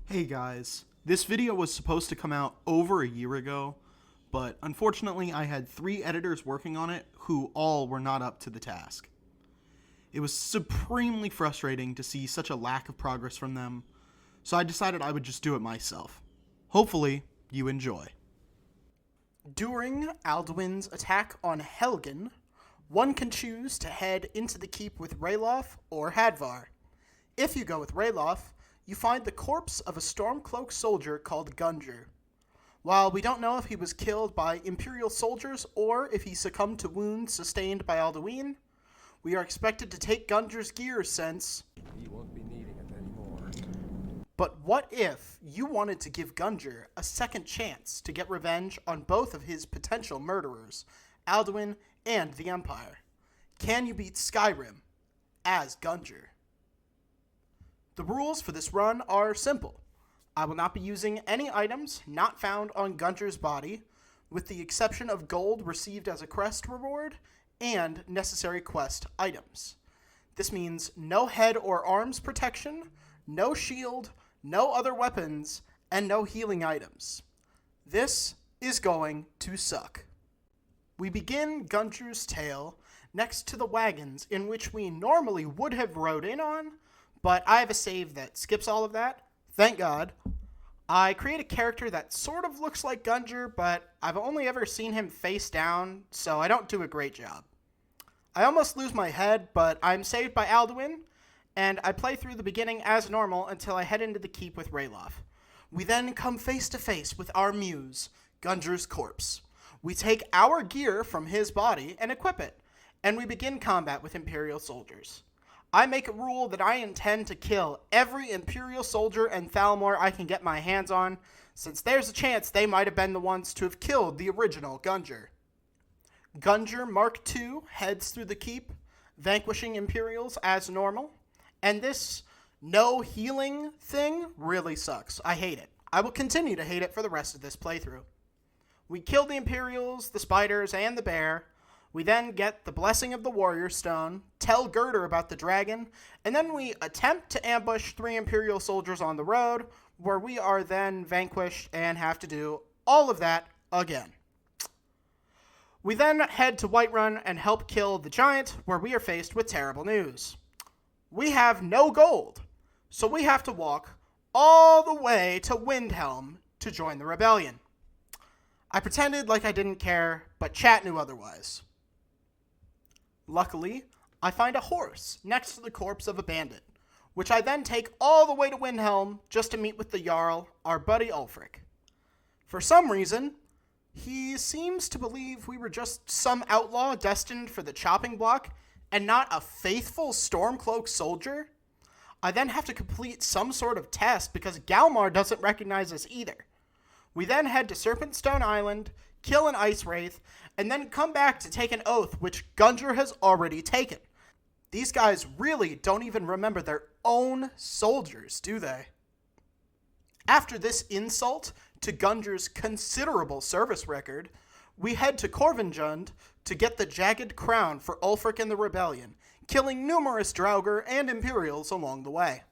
Hey guys, this video was supposed to come out over a year ago, but unfortunately I had 3 editors working on it who all were not up to the task. It was supremely frustrating to see such a lack of progress from them, so I decided I would just do it myself. Hopefully, you enjoy. During Alduin's attack on Helgen, one can choose to head into the keep with Ralof or Hadvar. If you go with Ralof, you find the corpse of a Stormcloak soldier called Gunjar. While we don't know if he was killed by Imperial soldiers or if he succumbed to wounds sustained by Alduin, we are expected to take Gunjar's gear since... He won't be needing it anymore. But what if you wanted to give Gunjar a second chance to get revenge on both of his potential murderers, Alduin and the Empire? Can you beat Skyrim as Gunjar? The rules for this run are simple. I will not be using any items not found on Gunjar's body, with the exception of gold received as a quest reward and necessary quest items. This means no head or arms protection, no shield, no other weapons, and no healing items. This is going to suck. We begin Gunjar's tale next to the wagons in which we normally would have rode in on, but I have a save that skips all of that. Thank God. I create a character that sort of looks like Gunjar, but I've only ever seen him face down, so I don't do a great job. I almost lose my head, but I'm saved by Alduin, and I play through the beginning as normal until I head into the keep with Ralof. We then come face to face with our muse, Gunjar's corpse. We take our gear from his body and equip it, and we begin combat with Imperial soldiers. I make a rule that I intend to kill every Imperial soldier and Thalmor I can get my hands on, since there's a chance they might have been the ones to have killed the original Gunjar. Gunjar Mark II heads through the keep, vanquishing Imperials as normal, and this no healing thing really sucks. I hate it. I will continue to hate it for the rest of this playthrough. We kill the Imperials, the spiders, and the bear. We then get the Blessing of the Warrior Stone, tell Girder about the dragon, and then we attempt to ambush 3 Imperial soldiers on the road, where we are then vanquished and have to do all of that again. We then head to Whiterun and help kill the giant, where we are faced with terrible news. We have no gold, so we have to walk all the way to Windhelm to join the rebellion. I pretended like I didn't care, but chat knew otherwise. Luckily, I find a horse next to the corpse of a bandit, which I then take all the way to Windhelm just to meet with the Jarl, our buddy Ulfric. For some reason, he seems to believe we were just some outlaw destined for the chopping block and not a faithful Stormcloak soldier. I then have to complete some sort of test because Galmar doesn't recognize us either. We then head to Serpentstone Island, kill an ice wraith, and then come back to take an oath which Gunjar has already taken. These guys really don't even remember their own soldiers, do they? After this insult to Gunjar's considerable service record, we head to Corvinjund to get the Jagged crown for Ulfric and the rebellion, killing numerous Draugr and Imperials along the way.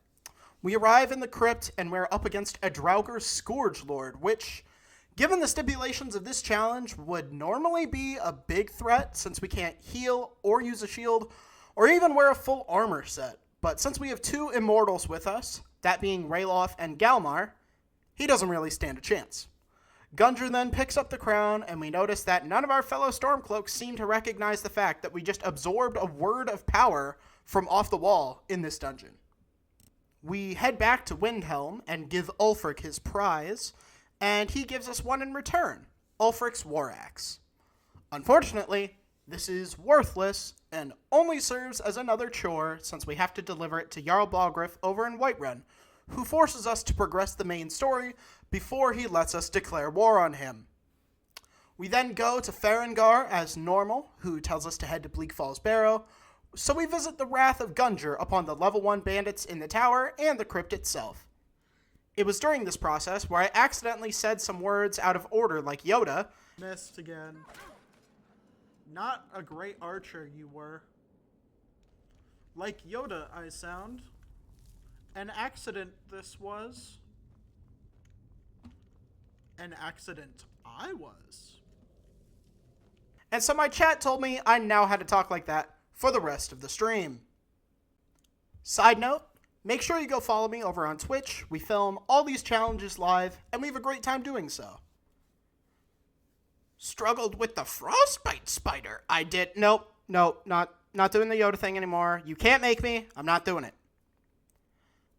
We arrive in the crypt and we're up against a Draugr Scourge Lord, which, given the stipulations of this challenge, would normally be a big threat since we can't heal or use a shield or even wear a full armor set. But since we have 2 immortals with us, that being Ralof and Galmar, he doesn't really stand a chance. Gunjar then picks up the crown, and we notice that none of our fellow Stormcloaks seem to recognize the fact that we just absorbed a word of power from off the wall in this dungeon. We head back to Windhelm and give Ulfric his prize, and he gives us one in return, Ulfric's war axe. Unfortunately, this is worthless and only serves as another chore since we have to deliver it to Jarl Balgruuf over in Whiterun, who forces us to progress the main story before he lets us declare war on him. We then go to Farengar as normal, who tells us to head to Bleak Falls Barrow, so we visit the wrath of Gunjar upon the level 1 bandits in the tower and the crypt itself. It was during this process where I accidentally said some words out of order like Yoda. Missed again. Not a great archer you were. Like Yoda, I sound. An accident this was. an accident I was. And so my chat told me I now had to talk like that for the rest of the stream. Side note, make sure you go follow me over on Twitch. We film all these challenges live, and we have a great time doing so. Struggled with the frostbite spider. I did. Nope, not doing the Yoda thing anymore. You can't make me. I'm not doing it.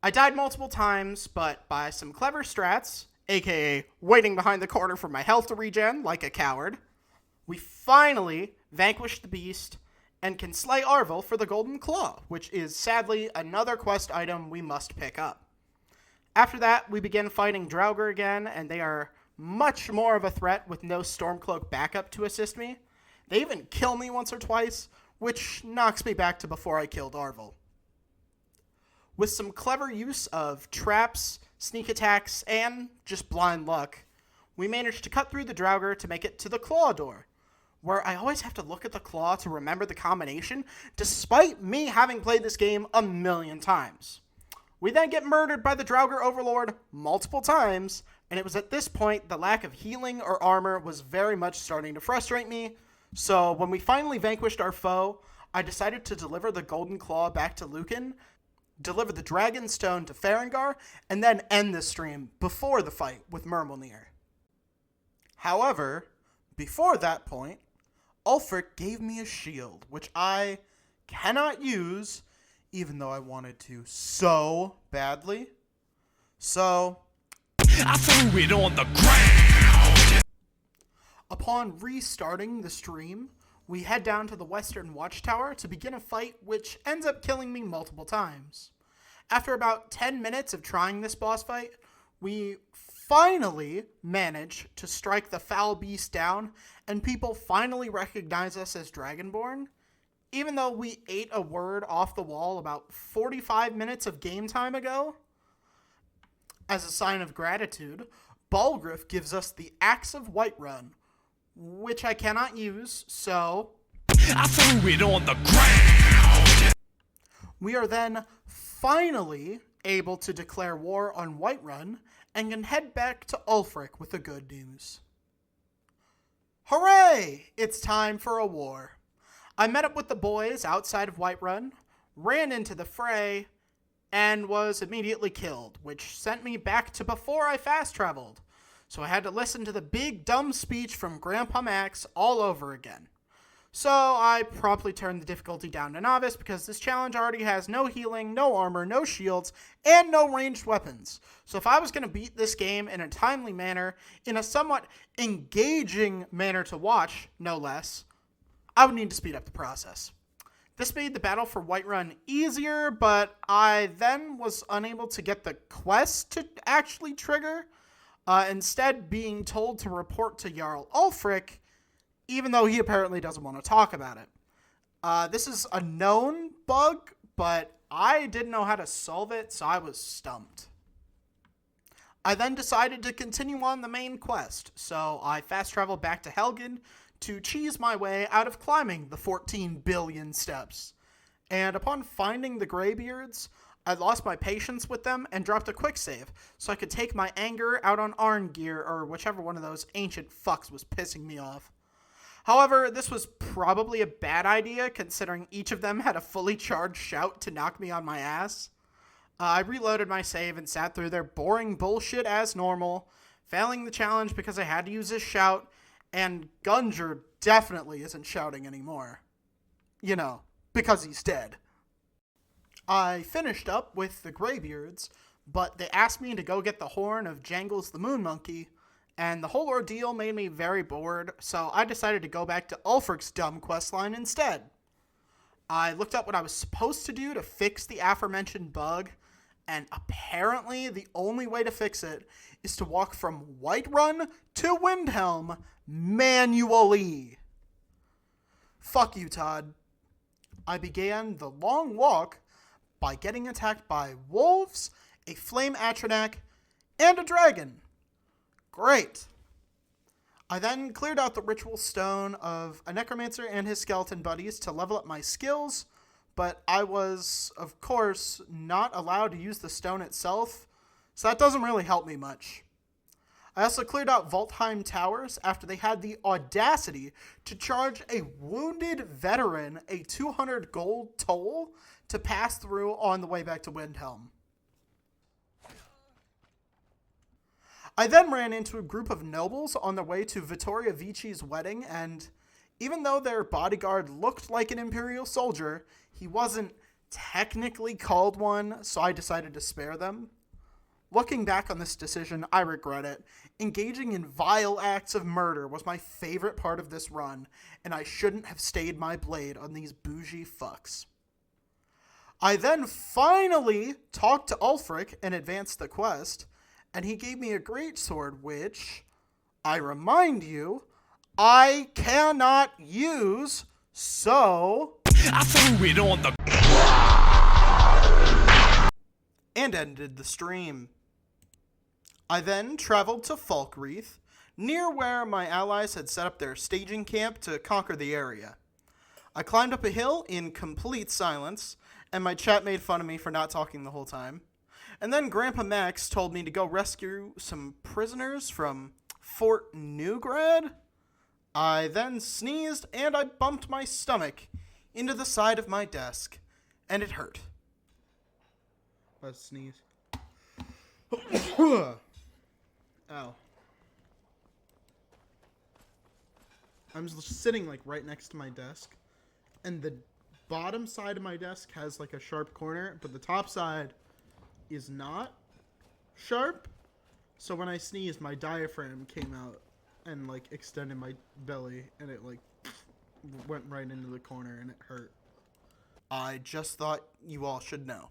I died multiple times, but by some clever strats, aka waiting behind the corner for my health to regen like a coward, we finally vanquished the beast and can slay Arvel for the Golden Claw, which is sadly another quest item we must pick up. After that, we begin fighting Draugr again, and they are much more of a threat with no Stormcloak backup to assist me. They even kill me once or twice, which knocks me back to before I killed Arvel. With some clever use of traps, sneak attacks, and just blind luck, we managed to cut through the Draugr to make it to the Claw door, where I always have to look at the claw to remember the combination, despite me having played this game a million times. We then get murdered by the Draugr Overlord multiple times, and it was at this point the lack of healing or armor was very much starting to frustrate me, so when we finally vanquished our foe, I decided to deliver the Golden Claw back to Lucan, deliver the Dragon Stone to Farengar, and then end the stream before the fight with Myrmilnir. However, before that point, Ulfric gave me a shield, which I cannot use, even though I wanted to so badly. So, I threw it on the ground! Upon restarting the stream, we head down to the Western Watchtower to begin a fight which ends up killing me multiple times. After about 10 minutes of trying this boss fight, we finally manage to strike the foul beast down, and people finally recognize us as Dragonborn, even though we ate a word off the wall about 45 minutes of game time ago. As a sign of gratitude, Balgriff gives us the Axe of Whiterun, which I cannot use, so I threw it on the ground! We are then finally able to declare war on Whiterun and can head back to Ulfric with the good news. Hooray! It's time for a war. I met up with the boys outside of Whiterun, ran into the fray, and was immediately killed, which sent me back to before I fast traveled. So I had to listen to the big dumb speech from Grandpa Max all over again. So I promptly turned the difficulty down to Novice because this challenge already has no healing, no armor, no shields, and no ranged weapons. So if I was going to beat this game in a timely manner, in a somewhat engaging manner to watch, no less, I would need to speed up the process. This made the battle for Whiterun easier, but I then was unable to get the quest to actually trigger, instead being told to report to Jarl Ulfric, even though he apparently doesn't want to talk about it. This is a known bug, but I didn't know how to solve it, so I was stumped. I then decided to continue on the main quest, so I fast traveled back to Helgen to cheese my way out of climbing the 14 billion steps. And upon finding the Greybeards, I lost my patience with them and dropped a quick save so I could take my anger out on Arngeir or whichever one of those ancient fucks was pissing me off. However, this was probably a bad idea considering each of them had a fully charged shout to knock me on my ass. I reloaded my save and sat through their boring bullshit as normal, failing the challenge because I had to use his shout, and Gunjar definitely isn't shouting anymore. You know, because he's dead. I finished up with the Greybeards, but they asked me to go get the horn of Jangles the Moon Monkey, and the whole ordeal made me very bored, so I decided to go back to Ulfric's dumb questline instead. I looked up what I was supposed to do to fix the aforementioned bug, and apparently the only way to fix it is to walk from Whiterun to Windhelm manually. Fuck you, Todd. I began the long walk by getting attacked by wolves, a flame Atronach, and a dragon. Great. I then cleared out the ritual stone of a necromancer and his skeleton buddies to level up my skills, but I was, of course, not allowed to use the stone itself, so that doesn't really help me much. I also cleared out Voltheim Towers after they had the audacity to charge a wounded veteran a 200 gold toll to pass through on the way back to Windhelm. I then ran into a group of nobles on their way to Vittoria Vici's wedding, and even though their bodyguard looked like an Imperial soldier, he wasn't technically called one, so I decided to spare them. Looking back on this decision, I regret it. Engaging in vile acts of murder was my favorite part of this run, and I shouldn't have stayed my blade on these bougie fucks. I then finally talked to Ulfric and advanced the quest, and he gave me a greatsword, which, I remind you, I cannot use, so... I threw it on the... and ended the stream. I then traveled to Falkreath, near where my allies had set up their staging camp to conquer the area. I climbed up a hill in complete silence, and my chat made fun of me for not talking the whole time. And then Grandpa Max told me to go rescue some prisoners from Fort Neugrad. I then sneezed, and I bumped my stomach into the side of my desk, and it hurt. Let's sneeze. Ow. I'm just sitting like right next to my desk, and the bottom side of my desk has like a sharp corner, but the top side is not sharp. So when I sneezed, my diaphragm came out and like extended my belly, and it like went right into the corner, and it hurt. I just thought you all should know.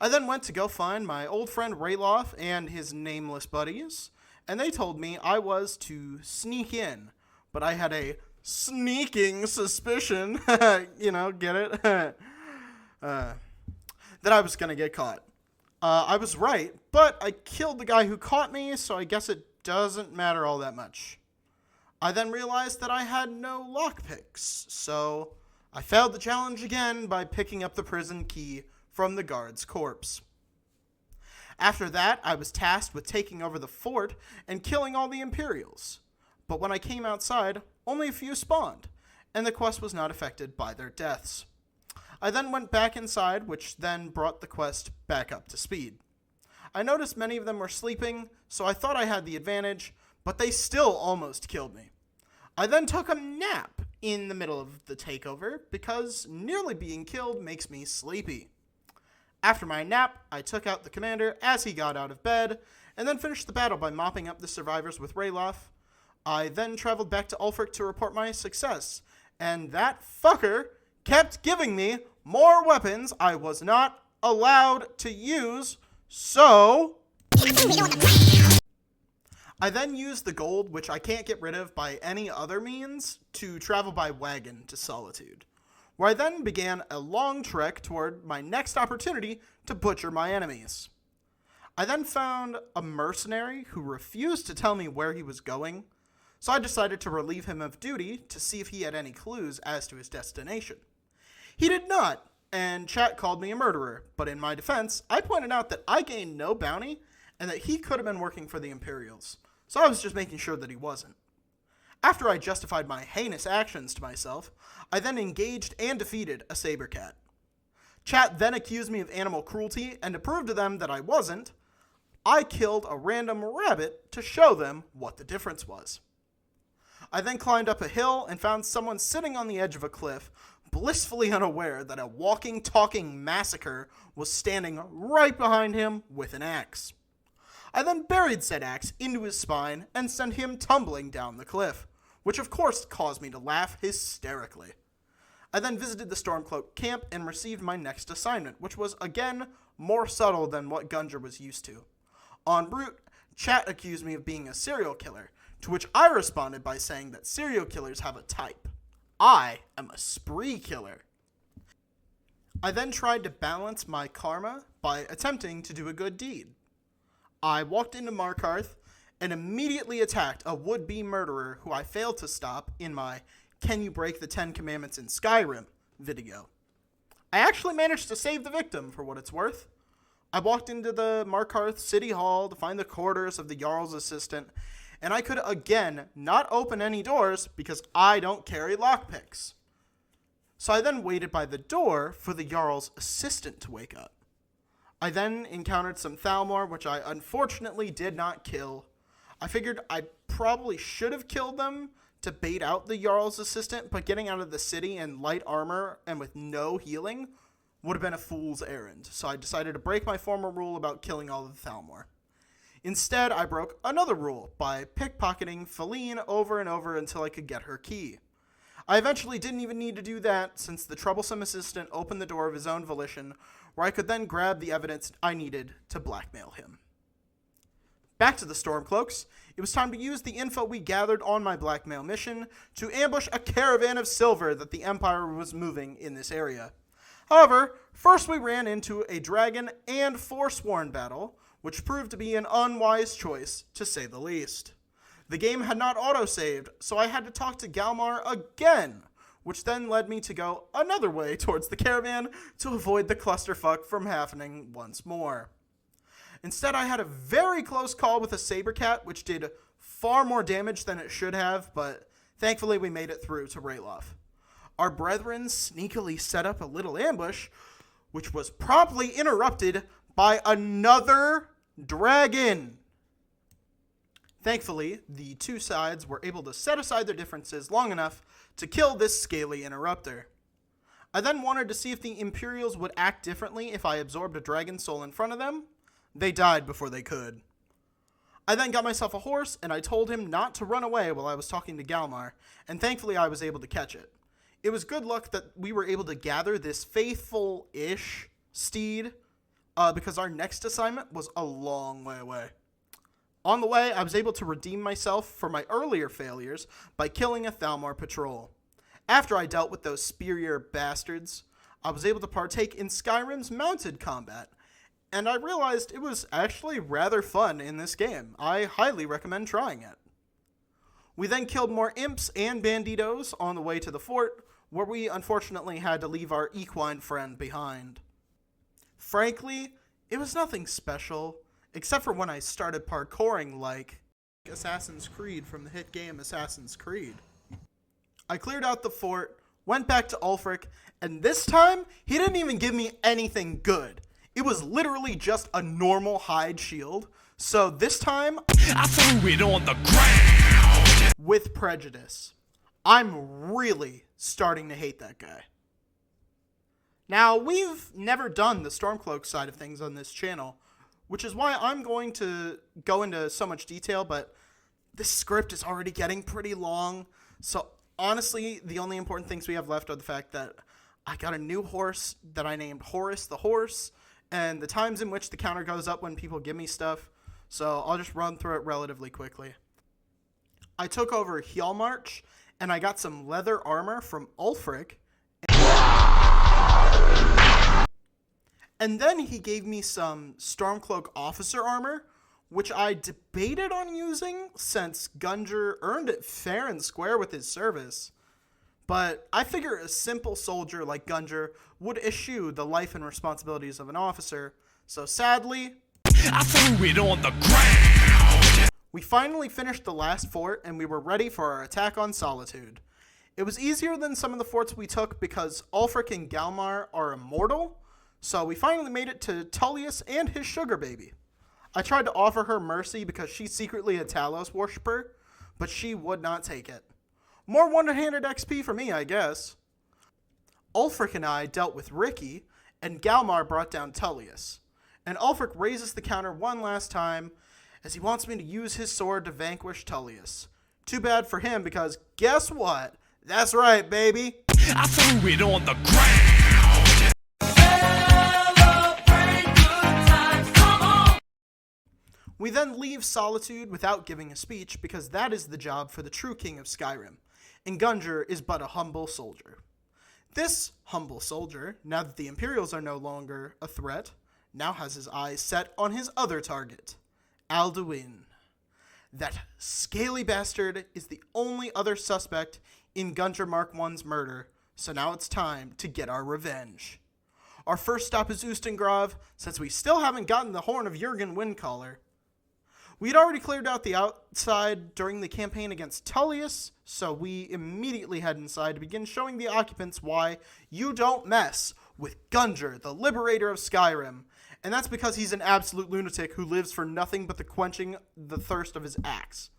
I then went to go find my old friend Ralof and his nameless buddies, and they told me I was to sneak in, but I had a sneaking suspicion, you know, get it? That I was going to get caught. I was right, but I killed the guy who caught me, so I guess it doesn't matter all that much. I then realized that I had no lockpicks, so I failed the challenge again by picking up the prison key from the guard's corpse. After that, I was tasked with taking over the fort and killing all the Imperials. But when I came outside, only a few spawned, and the quest was not affected by their deaths. I then went back inside, which then brought the quest back up to speed. I noticed many of them were sleeping, so I thought I had the advantage, but they still almost killed me. I then took a nap in the middle of the takeover, because nearly being killed makes me sleepy. After my nap, I took out the commander as he got out of bed, and then finished the battle by mopping up the survivors with Ralof. I then traveled back to Ulfric to report my success, and that fucker kept giving me more weapons I was not allowed to use, so... I then used the gold, which I can't get rid of by any other means, to travel by wagon to Solitude, where I then began a long trek toward my next opportunity to butcher my enemies. I then found a mercenary who refused to tell me where he was going, so I decided to relieve him of duty to see if he had any clues as to his destination. He did not, and chat called me a murderer, but in my defense, I pointed out that I gained no bounty and that he could have been working for the Imperials, so I was just making sure that he wasn't. After I justified my heinous actions to myself, I then engaged and defeated a saber cat. Chat then accused me of animal cruelty, and to prove to them that I wasn't, I killed a random rabbit to show them what the difference was. I then climbed up a hill and found someone sitting on the edge of a cliff, blissfully unaware that a walking, talking massacre was standing right behind him with an axe. I then buried said axe into his spine and sent him tumbling down the cliff, which of course caused me to laugh hysterically. I then visited the Stormcloak camp and received my next assignment, which was again more subtle than what Gunjar was used to. En route, chat accused me of being a serial killer, to which I responded by saying that serial killers have a type. I am a spree killer. I then tried to balance my karma by attempting to do a good deed. I walked into Markarth and immediately attacked a would-be murderer who I failed to stop in my Can You Break the 10 Commandments in Skyrim video. I actually managed to save the victim for what it's worth, I walked into the Markarth City Hall to find the quarters of the Jarl's assistant, and I could again not open any doors because I don't carry lockpicks. So I then waited by the door for the Jarl's assistant to wake up. I then encountered some Thalmor, which I unfortunately did not kill. I figured I probably should have killed them to bait out the Jarl's assistant, but getting out of the city in light armor and with no healing would have been a fool's errand, so I decided to break my former rule about killing all of the Thalmor. Instead, I broke another rule by pickpocketing Feline over and over until I could get her key. I eventually didn't even need to do that, since the troublesome assistant opened the door of his own volition, where I could then grab the evidence I needed to blackmail him. Back to the Stormcloaks, it was time to use the info we gathered on my blackmail mission to ambush a caravan of silver that the Empire was moving in this area. However, first we ran into a dragon and Forsworn battle, which proved to be an unwise choice, to say the least. The game had not autosaved, so I had to talk to Galmar again, which then led me to go another way towards the caravan to avoid the clusterfuck from happening once more. Instead, I had a very close call with a Sabercat, which did far more damage than it should have, but thankfully we made it through to Ralof. Our brethren sneakily set up a little ambush, which was promptly interrupted by another dragon. Thankfully, the two sides were able to set aside their differences long enough to kill this scaly interrupter. I then wanted to see if the Imperials would act differently if I absorbed a dragon soul in front of them. They died before they could. I then got myself a horse, and I told him not to run away while I was talking to Galmar, and thankfully I was able to catch it. It was good luck that we were able to gather this faithful-ish steed, because our next assignment was a long way away. On the way, I was able to redeem myself for my earlier failures by killing a Thalmor patrol. After I dealt with those spear bastards, I was able to partake in Skyrim's mounted combat, and I realized it was actually rather fun in this game. I highly recommend trying it. We then killed more imps and banditos on the way to the fort, where we unfortunately had to leave our equine friend behind. Frankly, it was nothing special, except for when I started parkouring like Assassin's Creed from the hit game Assassin's Creed. I cleared out the fort, went back to Ulfric, and this time, he didn't even give me anything good. It was literally just a normal hide shield, so this time, I threw it on the ground with prejudice. I'm really starting to hate that guy. Now, we've never done the Stormcloak side of things on this channel, which is why I'm going to go into so much detail, but this script is already getting pretty long, so honestly, the only important things we have left are the fact that I got a new horse that I named Horus the Horse, and the times in which the counter goes up when people give me stuff, so I'll just run through it relatively quickly. I took over Hjalmarch, and I got some leather armor from Ulfric, and then he gave me some Stormcloak officer armor, which I debated on using since Gunjar earned it fair and square with his service. But I figure a simple soldier like Gunjar would eschew the life and responsibilities of an officer, so sadly, I threw it on the ground. We finally finished the last fort, and we were ready for our attack on Solitude. It was easier than some of the forts we took because Ulfric and Galmar are immortal, so we finally made it to Tullius and his sugar baby. I tried to offer her mercy because she's secretly a Talos worshiper, but she would not take it. More one-handed XP for me, I guess. Ulfric and I dealt with Ricky, and Galmar brought down Tullius. And Ulfric raises the counter one last time, as he wants me to use his sword to vanquish Tullius. Too bad for him, because guess what? That's right, baby. I threw it on the ground. Celebrate good times, come on. We then leave Solitude without giving a speech, because that is the job for the true king of Skyrim, and Gunjar is but a humble soldier. This humble soldier, now that the Imperials are no longer a threat, now has his eyes set on his other target, Alduin. That scaly bastard is the only other suspect in Gunjar Mark I's murder, so now it's time to get our revenge. Our first stop is Ustengrav, since we still haven't gotten the Horn of Jurgen Windcaller. We'd already cleared out the outside during the campaign against Tullius, so we immediately head inside to begin showing the occupants why you don't mess with Gunjar, the Liberator of Skyrim. And that's because he's an absolute lunatic who lives for nothing but the quenching the thirst of his axe.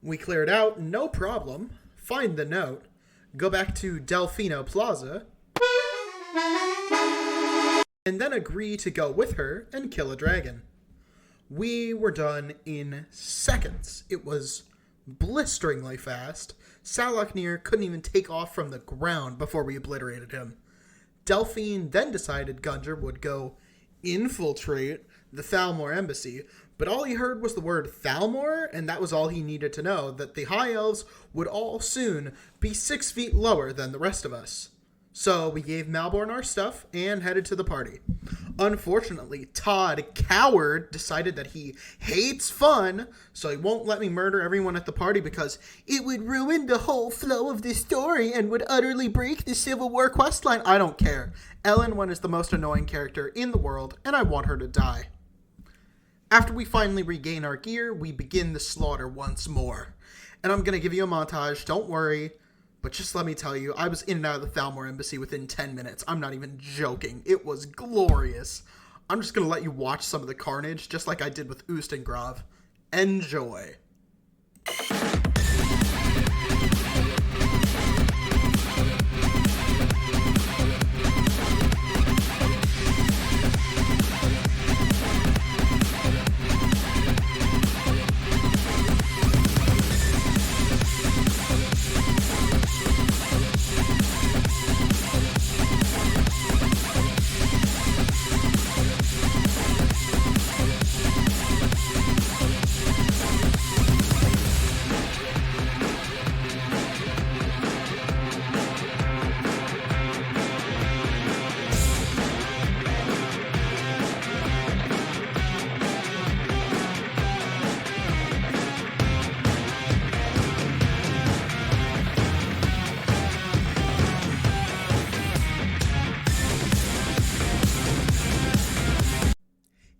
We cleared out, no problem. Find the note. Go back to Delfino Plaza. And then agree to go with her and kill a dragon. We were done in seconds. It was blisteringly fast. Salaknir couldn't even take off from the ground before we obliterated him. Delphine then decided Gunjar would go infiltrate the Thalmor embassy, but all he heard was the word Thalmor, and that was all he needed to know, that the High Elves would all soon be 6 feet lower than the rest of us. So we gave Malborn our stuff and headed to the party. Unfortunately, Todd, coward, decided that he hates fun, so he won't let me murder everyone at the party because it would ruin the whole flow of the story and would utterly break the Civil War questline. I don't care. Ellenwen is the most annoying character in the world, and I want her to die. After we finally regain our gear, we begin the slaughter once more. And I'm going to give you a montage, don't worry. But just let me tell you, I was in and out of the Thalmor embassy within 10 minutes. I'm not even joking. It was glorious. I'm just going to let you watch some of the carnage, just like I did with Ustengrav. Enjoy.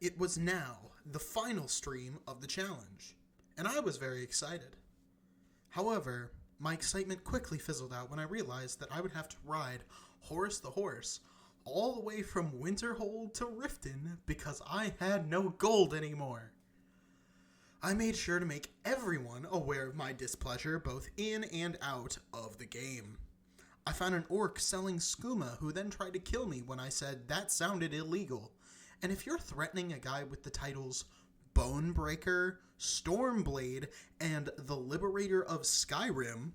It was now the final stream of the challenge, and I was very excited. However, my excitement quickly fizzled out when I realized that I would have to ride Horus the Horse all the way from Winterhold to Riften because I had no gold anymore. I made sure to make everyone aware of my displeasure both in and out of the game. I found an orc selling skooma who then tried to kill me when I said that sounded illegal. And if you're threatening a guy with the titles Bonebreaker, Stormblade, and the Liberator of Skyrim,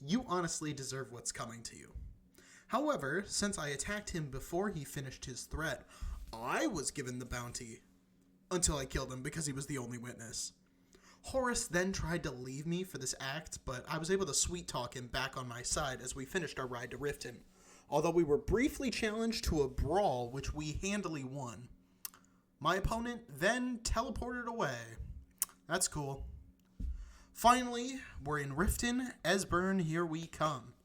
you honestly deserve what's coming to you. However, since I attacked him before he finished his threat, I was given the bounty until I killed him because he was the only witness. Horus then tried to leave me for this act, but I was able to sweet-talk him back on my side as we finished our ride to Riften, although we were briefly challenged to a brawl, which we handily won. My opponent then teleported away. That's cool. Finally, we're in Riften, Esbern, here we come.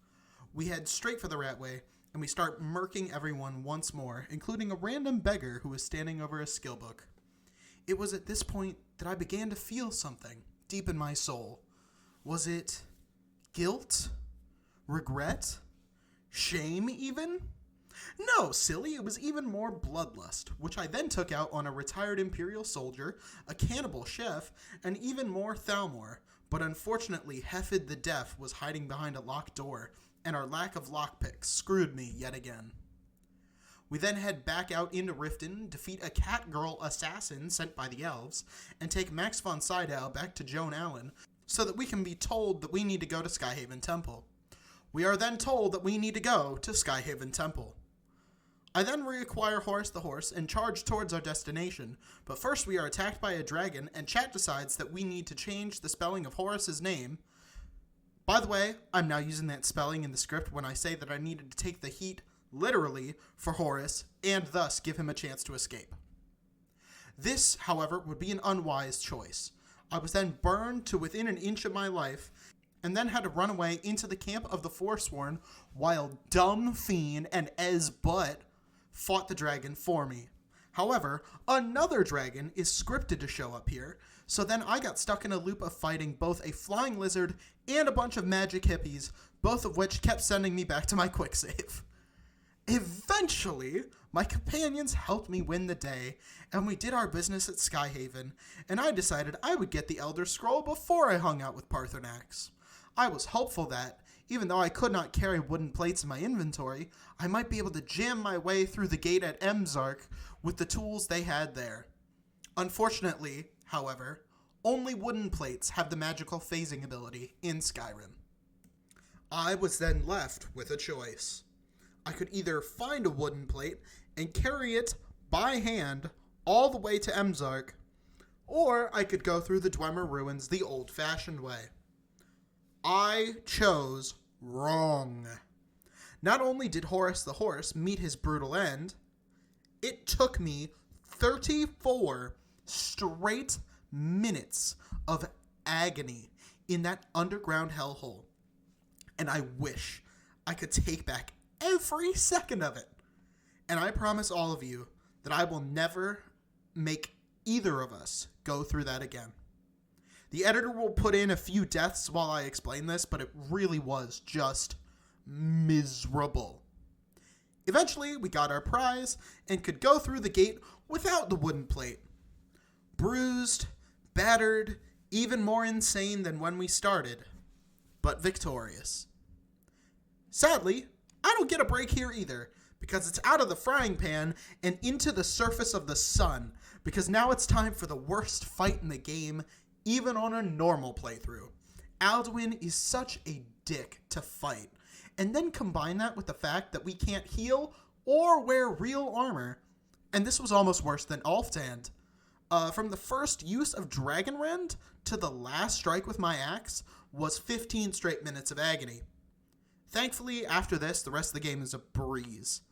We head straight for the Ratway, and we start murking everyone once more, including a random beggar who was standing over a skill book. It was at this point that I began to feel something deep in my soul. Was it guilt? Regret? Shame, even? No, silly, it was even more bloodlust, which I then took out on a retired Imperial soldier, a cannibal chef, and even more Thalmor, but unfortunately Heffid the Deaf was hiding behind a locked door, and our lack of lockpicks screwed me yet again. We then head back out into Riften, defeat a cat girl assassin sent by the elves, and take Max von Sydow back to Joan Allen so that we can be told that we need to go to Skyhaven Temple. We are then told that we need to go to Skyhaven Temple. I then reacquire Horus the Horse and charge towards our destination, but first we are attacked by a dragon, and chat decides that we need to change the spelling of Horus's name. By the way, I'm now using that spelling in the script when I say that I needed to take the heat literally for Horus, and thus give him a chance to escape. This, however, would be an unwise choice. I was then burned to within an inch of my life, and then had to run away into the camp of the Forsworn while Dumb Fiend and Ez Butt fought the dragon for me. However, another dragon is scripted to show up here, so then I got stuck in a loop of fighting both a flying lizard and a bunch of magic hippies, both of which kept sending me back to my quick save. Eventually, my companions helped me win the day, and we did our business at Skyhaven, and I decided I would get the Elder Scroll before I hung out with Parthenax. I was hopeful that, even though I could not carry wooden plates in my inventory, I might be able to jam my way through the gate at Emzark with the tools they had there. Unfortunately, however, only wooden plates have the magical phasing ability in Skyrim. I was then left with a choice. I could either find a wooden plate and carry it by hand all the way to Emzark, or I could go through the Dwemer ruins the old-fashioned way. I chose wrong. Not only did Horus the Horse meet his brutal end, it took me 34 straight minutes of agony in that underground hellhole. And I wish I could take back every second of it. And I promise all of you that I will never make either of us go through that again. The editor will put in a few deaths while I explain this, but it really was just miserable. Eventually, we got our prize and could go through the gate without the wooden plate. Bruised, battered, even more insane than when we started, but victorious. Sadly, I don't get a break here either, because it's out of the frying pan and into the surface of the sun, because now it's time for the worst fight in the game, even on a normal playthrough. Alduin is such a dick to fight, and then combine that with the fact that we can't heal or wear real armor, and this was almost worse than Alftand. From the first use of Dragonrend to the last strike with my axe was 15 straight minutes of agony. Thankfully, after this, the rest of the game is a breeze.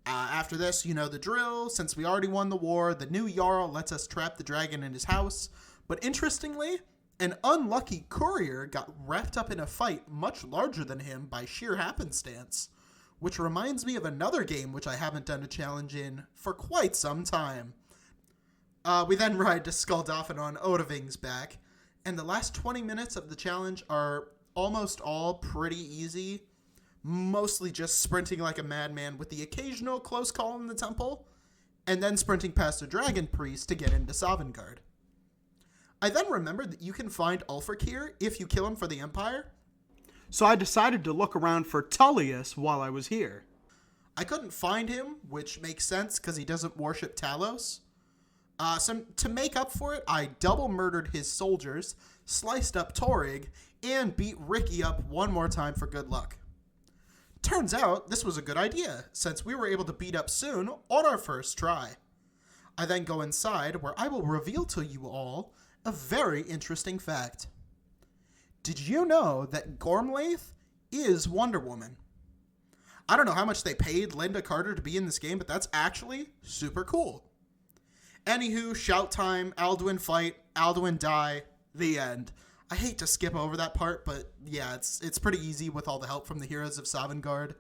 After this, you know the drill. Since we already won the war, the new Jarl lets us trap the dragon in his house. But interestingly, an unlucky courier got wrapped up in a fight much larger than him by sheer happenstance, which reminds me of another game which I haven't done a challenge in for quite some time. We then ride to Skuldafn on Odahving's back, and the last 20 minutes of the challenge are almost all pretty easy, mostly just sprinting like a madman with the occasional close call in the temple, and then sprinting past a dragon priest to get into Sovngarde. I then remembered that you can find Ulfric if you kill him for the Empire, so I decided to look around for Tullius while I was here. I couldn't find him, which makes sense because he doesn't worship Talos. So to make up for it, I double murdered his soldiers, sliced up Torrig, and beat Ricky up one more time for good luck. Turns out this was a good idea, since we were able to beat up Soon on our first try. I then go inside, where I will reveal to you all a very interesting fact. Did you know that Gormlaith is Wonder Woman? I don't know how much they paid Linda Carter to be in this game, but that's actually super cool. Anywho, shout time, Alduin fight, Alduin die, the end. I hate to skip over that part, but yeah, it's pretty easy with all the help from the heroes of Sovngarde.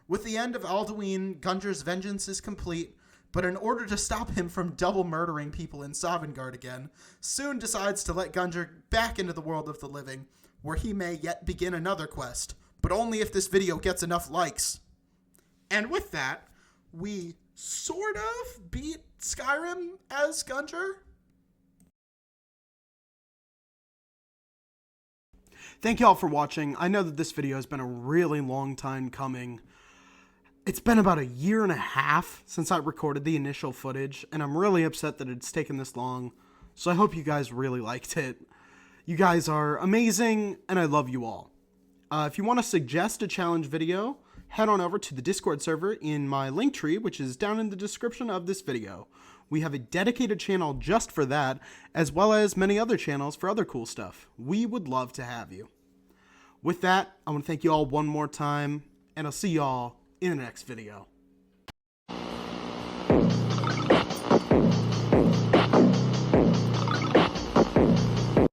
With the end of Alduin, Gunjar's vengeance is complete, but in order to stop him from double murdering people in Sovngarde again, Soon decides to let Gunjar back into the world of the living, where he may yet begin another quest, but only if this video gets enough likes. And with that, we sort of beat Skyrim as Gunjar. Thank you all for watching. I know that this video has been a really long time coming. It's been about 1.5 years since I recorded the initial footage, and I'm really upset that it's taken this long, so I hope you guys really liked it. You guys are amazing, and I love you all. If you want to suggest a challenge video, head on over to the Discord server in my link tree, which is down in the description of this video. We have a dedicated channel just for that, as well as many other channels for other cool stuff. We would love to have you. With that, I want to thank you all one more time, and I'll see you all in the next video.